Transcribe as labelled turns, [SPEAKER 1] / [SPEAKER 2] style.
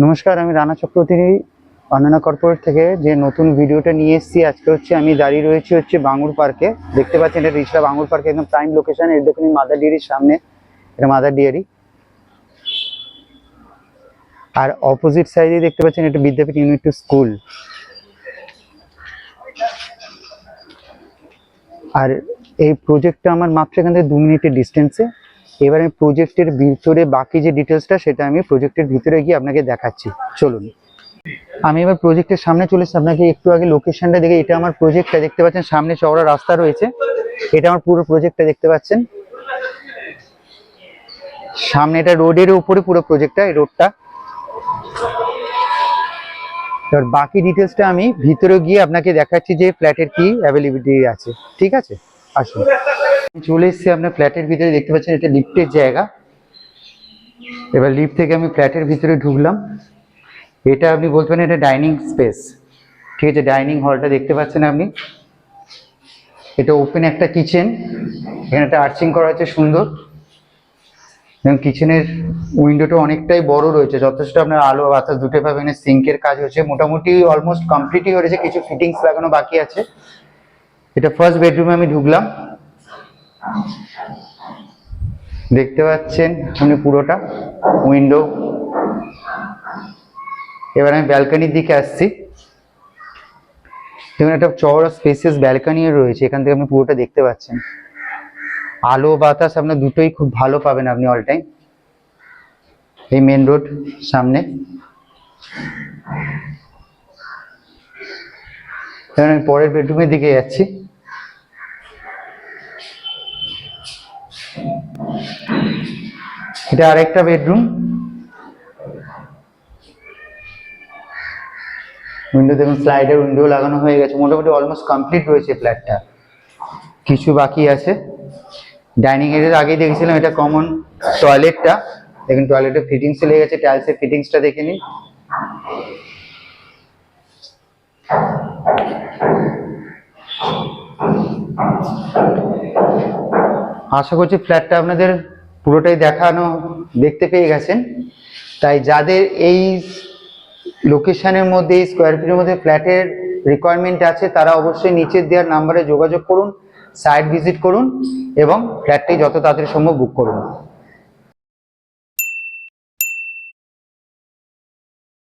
[SPEAKER 1] নমস্কার, আমি রানা চক্রবর্তী অন্যান্য কর্পোরেট থেকে যে নতুন ভিডিওটা নিয়ে এসেছি। আজকে আমি দাঁড়িয়ে রয়েছি বাঙুর পার্কে। দেখতে পাচ্ছেন এটা রিচড়া বাঙুর পার্কে একদম প্রাইম লোকেশন। এর দেখুন মাদার ডেয়ারির সামনে, এটা মাদার ডেয়ারি। আর অপোজিট সাইডে দেখতে পাচ্ছেন এটা বিদ্যাপীঠ ইউনিট টু স্কুল। আর এই প্রজেক্টটা আমার মাত্র এখান থেকে 2 মিনিটের ডিস্টেন্সে। এবার আমি প্রজেক্টের ভিতরে বাকি যে ডিটেলসটা সেটা আমি প্রজেক্টের ভিতরে গিয়ে আপনাকে দেখাচ্ছি। চলুন, আমি এবার প্রজেক্টের সামনে চলে এসেছি। আপনাকে একটু আগে লোকেশনটা দেখে, এটা আমার প্রজেক্টটা দেখতে পাচ্ছেন, সামনে চওড়া রাস্তা রয়েছে। এটা আমার পুরো প্রজেক্টটা দেখতে পাচ্ছেন সামনে, এটা রোডের উপরে পুরো প্রজেক্টটা, এই রোডটা। এবার বাকি ডিটেলসটা আমি ভিতরে গিয়ে আপনাকে দেখাচ্ছি যে ফ্ল্যাটের কি অ্যাভেলেবিলিটি আছে। ঠিক আছে, আসুন। চলে এসেছি আপনার ফ্ল্যাটের ভিতরে। দেখতে পাচ্ছেন এটা লিফটের জায়গা। এবার লিফট থেকে আমি ফ্ল্যাটের ভিতরে ঢুকলাম। এটা আপনি বলতে পারেন এটা ডাইনিং স্পেস। ঠিক আছে, ডাইনিং হলটা দেখতে পাচ্ছেন আপনি। এটা ওপেন একটা কিচেন, এখানে একটা আর্চিং করা হয়েছে সুন্দর, এবং কিচেনের উইন্ডোটা অনেকটাই বড় রয়েছে, যথেষ্ট আপনার আলো বাতাস দুটোই পাবেন। সিঙ্কের কাজ হচ্ছে, মোটামুটি অলমোস্ট কমপ্লিটই হয়েছে, কিছু ফিটিংস লাগানো বাকি আছে। এটা ফার্স্ট বেডরুমে আমি ঢুকলাম। দেখতে পাচ্ছেন আপনি পুরোটা উইন্ডো। এবার আমি ব্যালকনির দিকে আসছি। দেখুন একটা চওড়া স্পেসিয়াস ব্যালকনিও রয়েছে, এখান থেকে আপনি পুরোটা দেখতে পাচ্ছেন। আলো বাতাস আপনার দুটোই খুব ভালো পাবেন আপনি অল টাইম। এই মেন রোড সামনে। এবার আমি পরের বেডরুমের দিকে যাচ্ছি। এটা আরেকটা বেডরুম। উইন্ডো দেখুন, স্লাইডার উইন্ডো লাগানো হয়ে গেছে, মোটামুটি অলমোস্ট কমপ্লিট রয়েছে ফ্ল্যাটটা, কিছু বাকি আছে। ডাইনিং এরিয়ার আগেই দেখেছিলাম, এটা কমন টয়লেটটা। দেখুন টয়লেটের ফিটিংস লেগে গেছে, টাইলসের ফিটিংসটা দেখে নিন। আশা করছি ফ্ল্যাটটা আপনাদের পুরোটাই দেখতে পেয়ে গেছেন। তাই যাদের এই লোকেশনের মধ্যে, এই স্কোয়ার ফিটের মধ্যে ফ্ল্যাটের রিকোয়ারমেন্ট আছে, তারা অবশ্যই নিচের দেওয়ার নাম্বারে যোগাযোগ করুন, সাইট ভিজিট করুন এবং ফ্ল্যাটটি যত তাড়াতাড়ি সম্ভব বুক করুন।